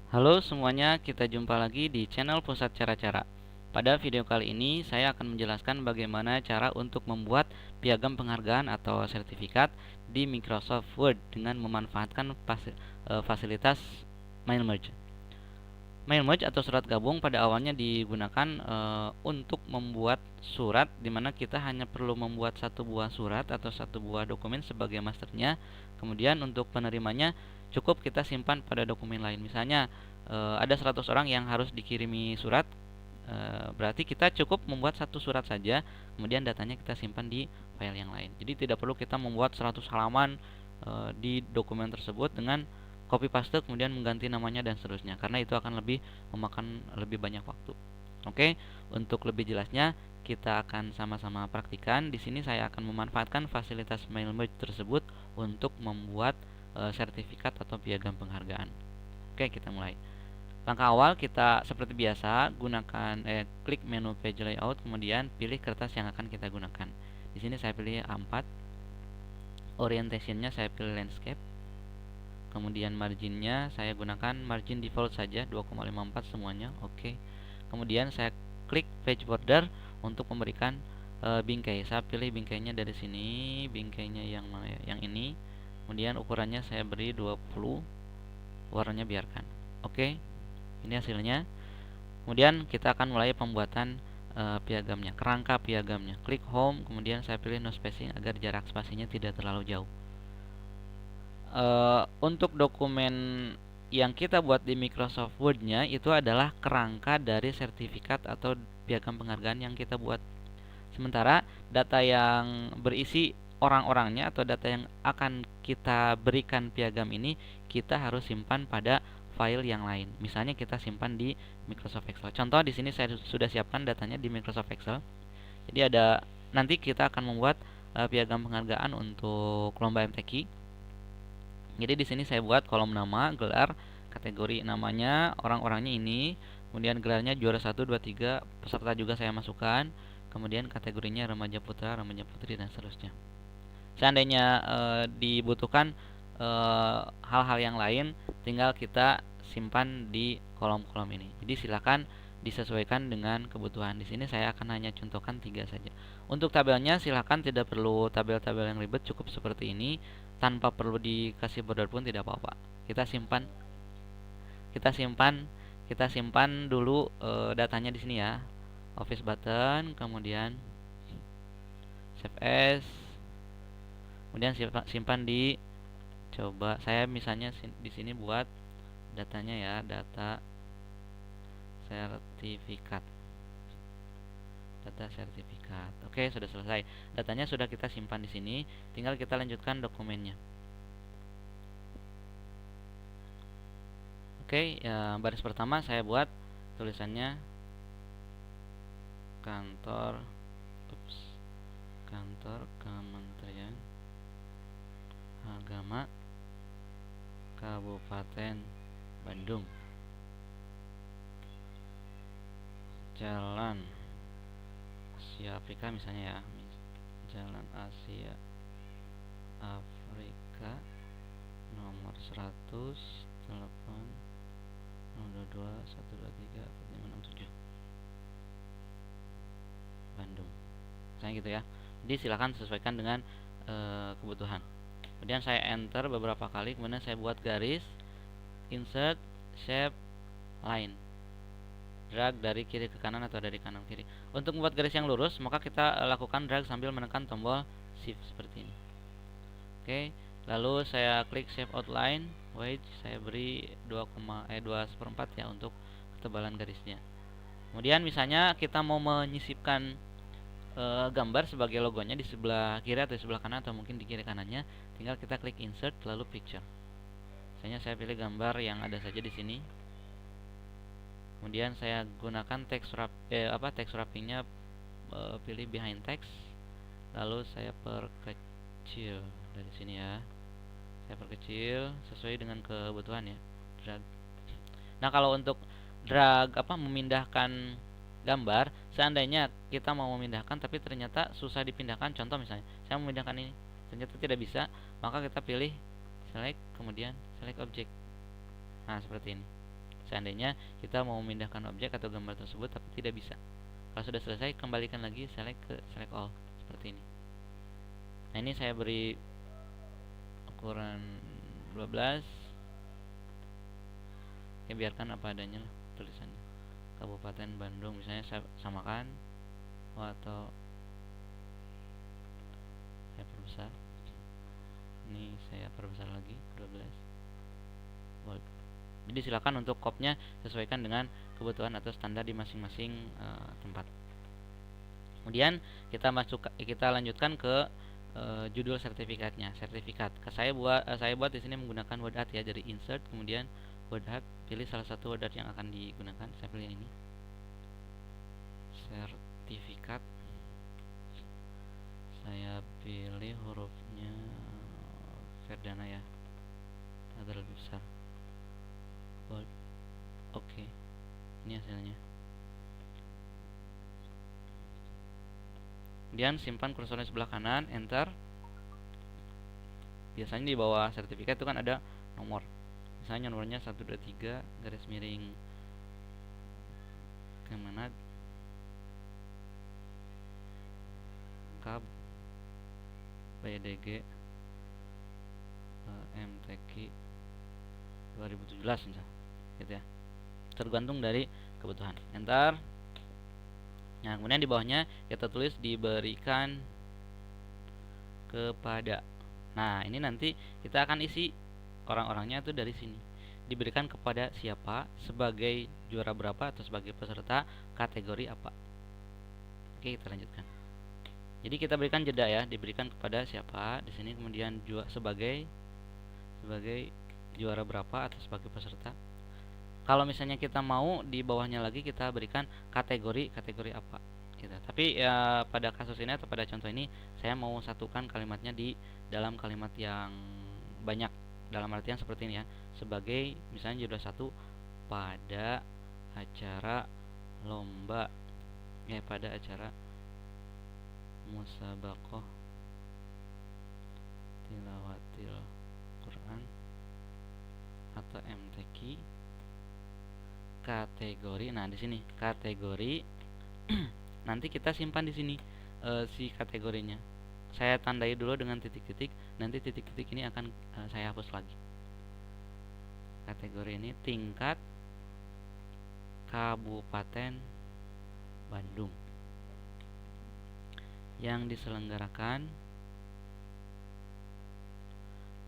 Halo semuanya, kita jumpa lagi di channel Pusat Cara-Cara. Pada video kali ini, saya akan menjelaskan bagaimana cara untuk membuat piagam penghargaan atau sertifikat di Microsoft Word dengan memanfaatkan fasilitas Mail Merge. Mail Merge atau surat gabung pada awalnya digunakan untuk membuat surat, di mana kita hanya perlu membuat satu buah surat atau satu buah dokumen sebagai masternya. Kemudian untuk penerimanya cukup kita simpan pada dokumen lain. Misalnya ada 100 orang yang harus dikirimi surat, berarti kita cukup membuat satu surat saja, kemudian datanya kita simpan di file yang lain. Jadi tidak perlu kita membuat 100 halaman di dokumen tersebut dengan copy paste kemudian mengganti namanya dan seterusnya, karena itu akan memakan lebih banyak waktu. Oke, untuk lebih jelasnya kita akan sama-sama praktikan. Di sini saya akan memanfaatkan fasilitas Mail Merge tersebut untuk membuat sertifikat atau piagam penghargaan. Oke, kita mulai. Langkah awal kita seperti biasa gunakan klik menu page layout, kemudian pilih kertas yang akan kita gunakan. Di sini saya pilih A4. Orientationnya saya pilih landscape. Kemudian marginnya saya gunakan margin default saja 2,54 semuanya. Oke. Kemudian saya klik page border untuk memberikan bingkai. Saya pilih bingkainya dari sini, bingkainya yang mana ya? Yang ini. Kemudian ukurannya saya beri 20, warnanya biarkan. Oke. Ini hasilnya. Kemudian kita akan mulai pembuatan piagamnya, kerangka piagamnya. Klik home, kemudian saya pilih no spacing agar jarak spasinya tidak terlalu jauh. Untuk dokumen yang kita buat di Microsoft Word-nya itu adalah kerangka dari sertifikat atau piagam penghargaan yang kita buat. Sementara data yang berisi orang-orangnya atau data yang akan kita berikan piagam ini kita harus simpan pada file yang lain. Misalnya kita simpan di Microsoft Excel. Contoh di sini saya sudah siapkan datanya di Microsoft Excel. Jadi nanti kita akan membuat piagam penghargaan untuk lomba MTQ. Jadi di sini saya buat kolom nama, gelar, kategori namanya, orang-orangnya ini, kemudian gelarnya juara 1, 2, 3, peserta juga saya masukkan, kemudian kategorinya remaja putra, remaja putri dan seterusnya. Seandainya dibutuhkan hal-hal yang lain, tinggal kita simpan di kolom-kolom ini. Jadi silakan disesuaikan dengan kebutuhan. Di sini saya akan hanya contohkan 3 saja. Untuk tabelnya silakan tidak perlu tabel-tabel yang ribet, cukup seperti ini. Tanpa perlu dikasih border pun tidak apa-apa. Kita simpan kita simpan dulu datanya di sini ya. Office button, kemudian save as. Kemudian simpan di, coba saya misalnya di sini buat datanya ya, data sertifikat. Data sertifikat. Oke, sudah selesai. Datanya sudah kita simpan di sini, tinggal kita lanjutkan dokumennya. Oke, ya, baris pertama saya buat tulisannya kantor Kementerian Agama Kabupaten Bandung, Jalan Asia Afrika misalnya ya, Jalan Asia Afrika nomor 100, telepon 022 123 4567 Bandung. Misalnya gitu ya. Jadi silakan sesuaikan dengan kebutuhan. Kemudian saya enter beberapa kali, kemudian saya buat garis, insert, shape, line. Drag dari kiri ke kanan atau dari kanan ke kiri. Untuk membuat garis yang lurus, maka kita lakukan drag sambil menekan tombol shift seperti ini. Oke, lalu saya klik save outline, weight saya beri 2/4 ya untuk ketebalan garisnya. Kemudian misalnya kita mau menyisipkan gambar sebagai logonya di sebelah kiri atau di sebelah kanan atau mungkin di kiri kanannya, tinggal kita klik insert lalu picture. Misalnya saya pilih gambar yang ada saja di sini. Kemudian saya gunakan text wrappingnya, pilih behind text, lalu saya perkecil dari sini ya. Saya perkecil sesuai dengan kebutuhan ya. Drag. Nah, kalau untuk drag memindahkan gambar, seandainya kita mau memindahkan tapi ternyata susah dipindahkan, contoh misalnya saya memindahkan ini ternyata tidak bisa, maka kita pilih select, kemudian select object. Nah, seperti ini. seandainya kita mau memindahkan objek atau gambar tersebut tapi tidak bisa. Kalau sudah selesai, kembalikan lagi select ke select all seperti ini. Nah, ini saya beri ukuran 12. Oke, biarkan apa adanya lah tulisannya. Kabupaten Bandung misalnya saya samakan atau saya perbesar. Ini saya perbesar lagi 12 volt. Jadi silakan untuk kopnya sesuaikan dengan kebutuhan atau standar di masing-masing tempat. Kemudian kita lanjutkan ke judul sertifikatnya. Sertifikat. Saya buat di sini menggunakan word art ya, dari insert kemudian word art, pilih salah satu word art yang akan digunakan. Saya pilih ini. Sertifikat. Saya pilih hurufnya Verdana ya, agar lebih besar. Oke, ini hasilnya. Kemudian simpan kursornya sebelah kanan, enter. Biasanya di bawah sertifikat itu kan ada nomor, misalnya nomornya 123 garis miring Kemenag Kab BDG MTQ 2017 misalnya, gitu ya, tergantung dari kebutuhan. Enter. Nah, kemudian di bawahnya kita tulis diberikan kepada. Nah, ini nanti kita akan isi orang-orangnya itu dari sini. Diberikan kepada siapa, sebagai juara berapa, atau sebagai peserta kategori apa. Oke, kita lanjutkan. Jadi kita berikan jeda ya, diberikan kepada siapa di sini, kemudian sebagai juara berapa atau sebagai peserta. Kalau misalnya kita mau di bawahnya lagi kita berikan kategori apa gitu. Tapi ya pada kasus ini atau pada contoh ini saya mau satukan kalimatnya di dalam kalimat yang banyak, dalam artian seperti ini ya, sebagai misalnya judul 1 pada acara lomba pada acara musabaqah tilawatil Quran atau MTQ kategori. Nah, di sini kategori nanti kita simpan di sini si kategorinya. Saya tandai dulu dengan titik-titik, nanti titik-titik ini akan saya hapus lagi. Kategori ini tingkat Kabupaten Bandung yang diselenggarakan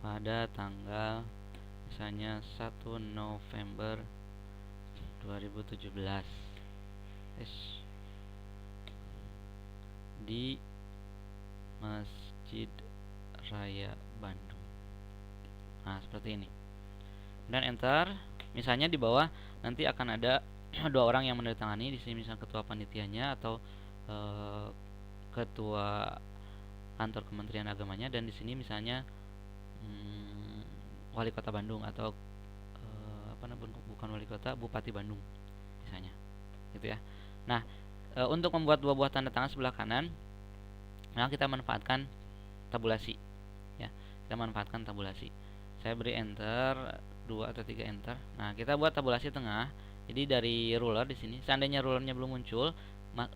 pada tanggal misalnya 1 November 2017 di Masjid Raya Bandung. Nah, seperti ini. Dan enter. Misalnya di bawah nanti akan ada dua orang yang menandatangani. Di sini misalnya ketua panitianya atau ketua kantor Kementerian Agamanya, dan di sini misalnya wali kota Bandung atau bukan wali kota, Bupati Bandung misalnya, gitu ya. Nah, untuk membuat dua buah tanda tangan sebelah kanan, nah kita manfaatkan tabulasi ya. Kita manfaatkan tabulasi. Saya beri enter 2 atau 3 enter. Nah, kita buat tabulasi tengah. Jadi dari ruler di sini, seandainya rulernya belum muncul,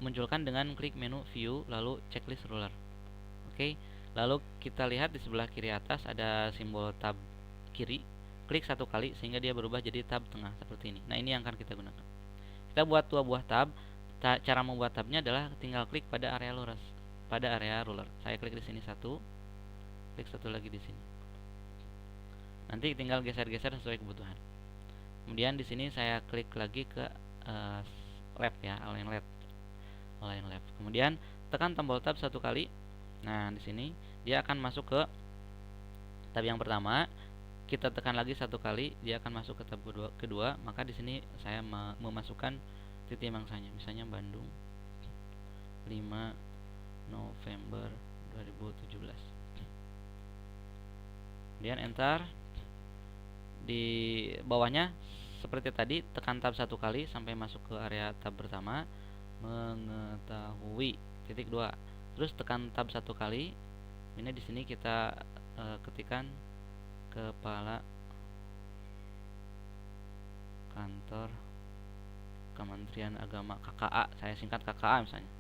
munculkan dengan klik menu view lalu checklist ruler. Oke. Lalu kita lihat di sebelah kiri atas ada simbol tab kiri. Klik satu kali sehingga dia berubah jadi tab tengah seperti ini. Nah, ini yang akan kita gunakan. Kita buat dua buah tab. Cara membuat tabnya adalah tinggal klik pada area ruler. Saya klik di sini satu, klik satu lagi di sini. Nanti tinggal geser-geser sesuai kebutuhan. Kemudian di sini saya klik lagi ke left ya, align left. Kemudian tekan tombol tab satu kali. Nah, di sini dia akan masuk ke tab yang pertama. Kita tekan lagi satu kali, dia akan masuk ke tab kedua. Maka di sini saya memasukkan titik mangsanya, misalnya Bandung 5 November 2017. Kemudian enter. Di bawahnya seperti tadi, tekan tab satu kali sampai masuk ke area tab pertama, mengetahui titik 2. Terus tekan tab satu kali. Ini di sini kita kantor Kementerian Agama, KKA, saya singkat KKA misalnya.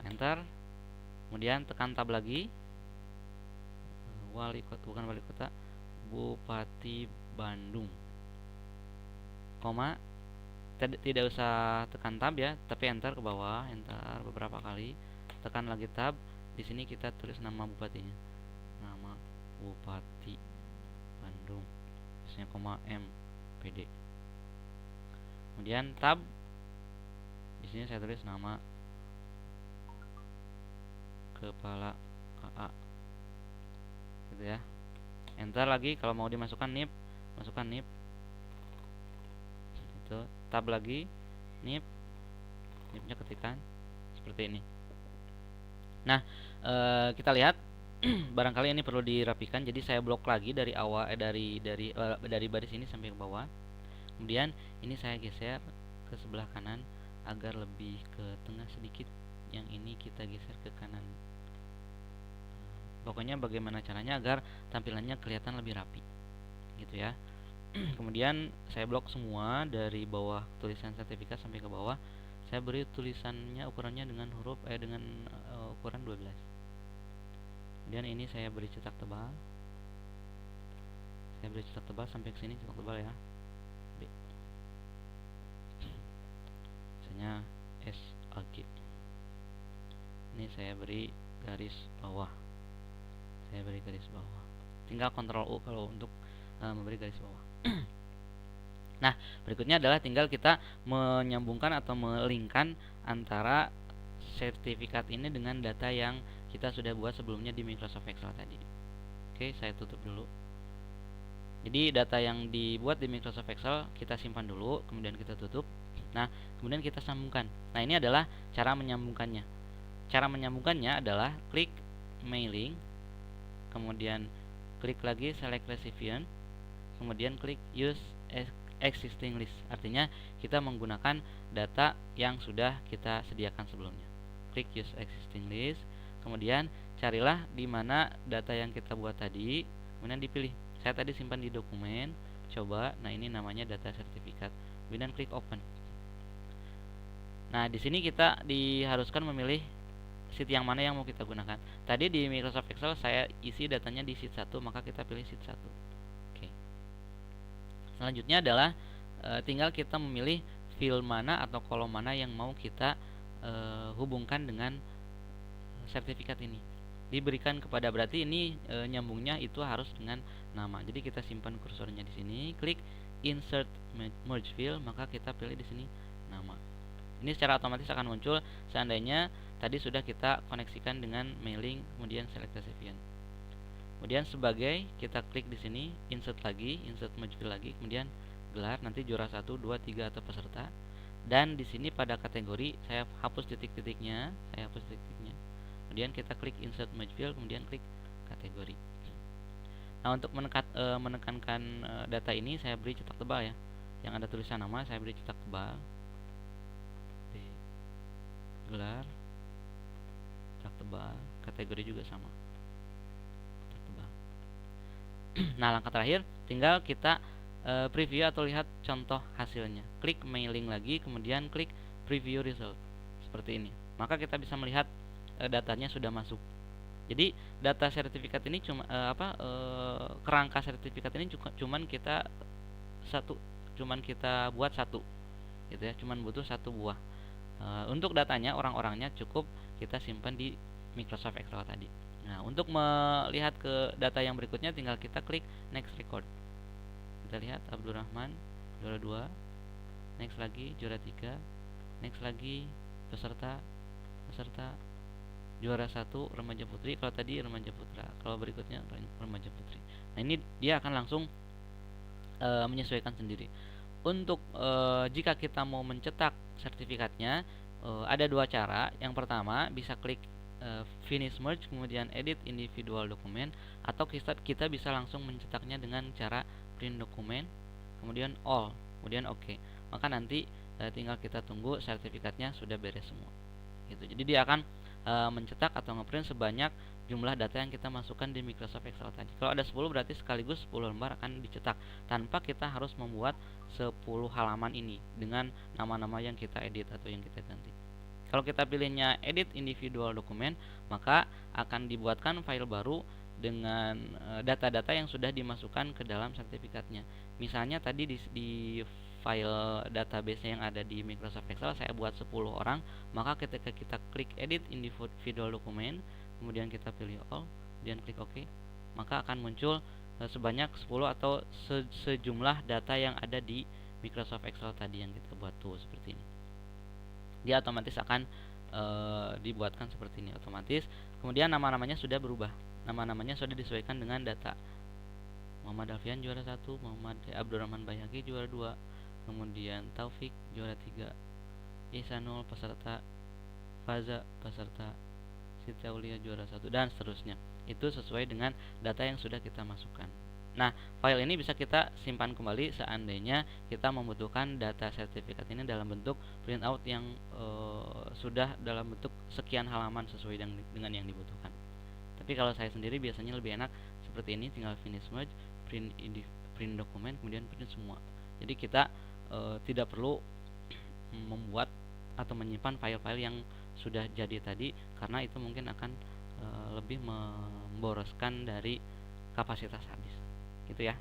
Enter, kemudian tekan tab lagi, wali kota, bukan wali kota, Bupati Bandung, koma, tidak usah tekan tab ya, tapi enter ke bawah, enter beberapa kali, tekan lagi tab. Di sini kita tulis nama bupatinya, nama Bupati Bandung, misalnya koma MPD. Kemudian tab, di sini saya tulis nama kepala KA, gitu ya. Enter lagi, kalau mau dimasukkan NIP, masukkan NIP. Itu tab lagi, NIP, NIP-nya ketikkan seperti ini. Nah, kita lihat barangkali ini perlu dirapikan, jadi saya blok lagi dari awal, dari baris ini sampai ke bawah. Kemudian ini saya geser ke sebelah kanan agar lebih ke tengah sedikit. Yang ini kita geser ke kanan. Pokoknya bagaimana caranya agar tampilannya kelihatan lebih rapi, gitu ya. Kemudian saya blok semua dari bawah tulisan sertifikat sampai ke bawah. Saya beri tulisannya ukurannya dengan huruf dengan ukuran 12. Kemudian ini saya beri cetak tebal. Saya beri cetak tebal sampai ke sini, cetak tebal ya. B. Misalnya SAG. Ini saya beri garis bawah. Saya beri garis bawah. Tinggal Ctrl U kalau untuk memberi garis bawah. Nah, berikutnya adalah tinggal kita menyambungkan atau melingkan antara sertifikat ini dengan data yang kita sudah buat sebelumnya di Microsoft Excel tadi. Oke, saya tutup dulu. Jadi data yang dibuat di Microsoft Excel kita simpan dulu, kemudian kita tutup. Nah, kemudian kita sambungkan. Nah, ini adalah cara menyambungkannya. Cara menyambungkannya adalah klik mailing, kemudian klik lagi select recipient, kemudian klik use existing list. Artinya kita menggunakan data yang sudah kita sediakan sebelumnya. Klik use existing list, kemudian carilah di mana data yang kita buat tadi, kemudian dipilih. Saya tadi simpan di dokumen, coba. Nah, ini namanya data sertifikat. Kemudian klik open. Nah, di sini kita diharuskan memilih sheet yang mana yang mau kita gunakan. Tadi di Microsoft Excel saya isi datanya di sheet 1, maka kita pilih sheet 1. Oke. Selanjutnya adalah tinggal kita memilih field mana atau kolom mana yang mau kita hubungkan dengan sertifikat ini. Diberikan kepada, berarti ini nyambungnya itu harus dengan nama. Jadi kita simpan kursornya di sini, klik insert merge field, maka kita pilih di sini nama. Ini secara otomatis akan muncul seandainya tadi sudah kita koneksikan dengan mailing, kemudian select recipient. Kemudian sebagai kita klik di sini, insert lagi, insert merge field lagi, kemudian gelar, nanti juara 1, 2, 3 atau peserta. Dan di sini pada kategori saya hapus titik-titiknya, Kemudian kita klik insert merge field, kemudian klik kategori. Nah, untuk menekankan data ini saya beri cetak tebal ya. Yang ada tulisan nama saya beri cetak tebal. Gelar, cetak tebal, kategori juga sama. Cetak tebal. Nah, langkah terakhir tinggal kita preview atau lihat contoh hasilnya. Klik mailing lagi, kemudian klik preview result. Seperti ini. Maka kita bisa melihat datanya sudah masuk. Jadi data sertifikat ini cuma kerangka sertifikat ini cuman kita buat satu, gitu ya. Cuman butuh satu buah. Untuk datanya, orang-orangnya cukup kita simpan di Microsoft Excel tadi. Nah, untuk melihat ke data yang berikutnya tinggal kita klik next record. Kita lihat Abdurrahman juara 2, next lagi juara 3, next lagi peserta juara 1 remaja putri, kalau tadi remaja putra, kalau berikutnya remaja putri. Nah, ini dia akan langsung menyesuaikan sendiri. Untuk jika kita mau mencetak sertifikatnya, ada dua cara. Yang pertama bisa klik finish merge, kemudian edit individual dokumen, atau kita bisa langsung mencetaknya dengan cara print dokumen, kemudian all, kemudian oke. Maka nanti tinggal kita tunggu sertifikatnya sudah beres semua. Gitu. Jadi dia akan mencetak atau ngeprint sebanyak jumlah data yang kita masukkan di Microsoft Excel tadi. Kalau ada 10 berarti sekaligus 10 lembar akan dicetak tanpa kita harus membuat 10 halaman ini dengan nama-nama yang kita edit atau yang kita ganti. Kalau kita pilihnya edit individual dokumen, maka akan dibuatkan file baru dengan data-data yang sudah dimasukkan ke dalam sertifikatnya. Misalnya tadi di file database yang ada di Microsoft Excel saya buat 10 orang, maka ketika kita klik edit individual dokumen, kemudian kita pilih all, kemudian klik OK, maka akan muncul sebanyak 10 atau sejumlah data yang ada di Microsoft Excel tadi yang kita buat tuh seperti ini. Dia otomatis akan dibuatkan seperti ini otomatis. Kemudian nama-namanya sudah berubah, nama-namanya sudah disesuaikan dengan data. Muhammad Alfian juara 1, Muhammad Abdurrahman Bayhaqi juara 2, kemudian Taufik juara 3, Ihsanul peserta, Faza peserta, Siti Aulia juara 1, dan seterusnya. Itu sesuai dengan data yang sudah kita masukkan. Nah, file ini bisa kita simpan kembali seandainya kita membutuhkan data sertifikat ini dalam bentuk printout yang sudah dalam bentuk sekian halaman sesuai dengan yang dibutuhkan. Tapi kalau saya sendiri biasanya lebih enak seperti ini, tinggal finish merge, print dokumen, kemudian print semua. Jadi kita tidak perlu membuat atau menyimpan file-file yang sudah jadi tadi, karena itu mungkin akan lebih memboroskan dari kapasitas hadis, gitu ya.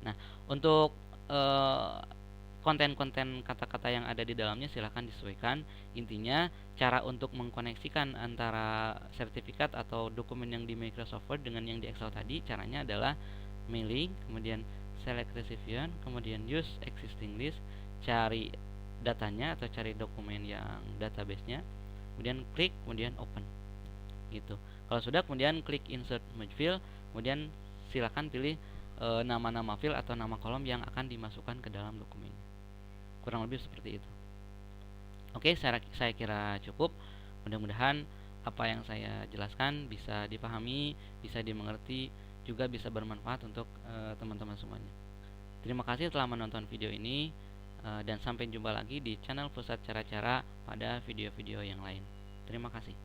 Nah, untuk konten-konten kata-kata yang ada di dalamnya silahkan disesuaikan. Intinya cara untuk mengkoneksikan antara sertifikat atau dokumen yang di Microsoft Word dengan yang di Excel tadi, caranya adalah mailing, kemudian select recipient, kemudian use existing list, cari datanya atau cari dokumen yang database-nya, kemudian klik, kemudian open, gitu. Kalau sudah, kemudian klik insert merge field, kemudian silakan pilih nama-nama field atau nama kolom yang akan dimasukkan ke dalam dokumen. Kurang lebih seperti itu. Oke, saya kira cukup. Mudah-mudahan apa yang saya jelaskan bisa dipahami, bisa dimengerti, juga bisa bermanfaat untuk teman-teman semuanya. Terima kasih telah menonton video ini, dan sampai jumpa lagi di channel Pusat Cara-Cara pada video-video yang lain. Terima kasih.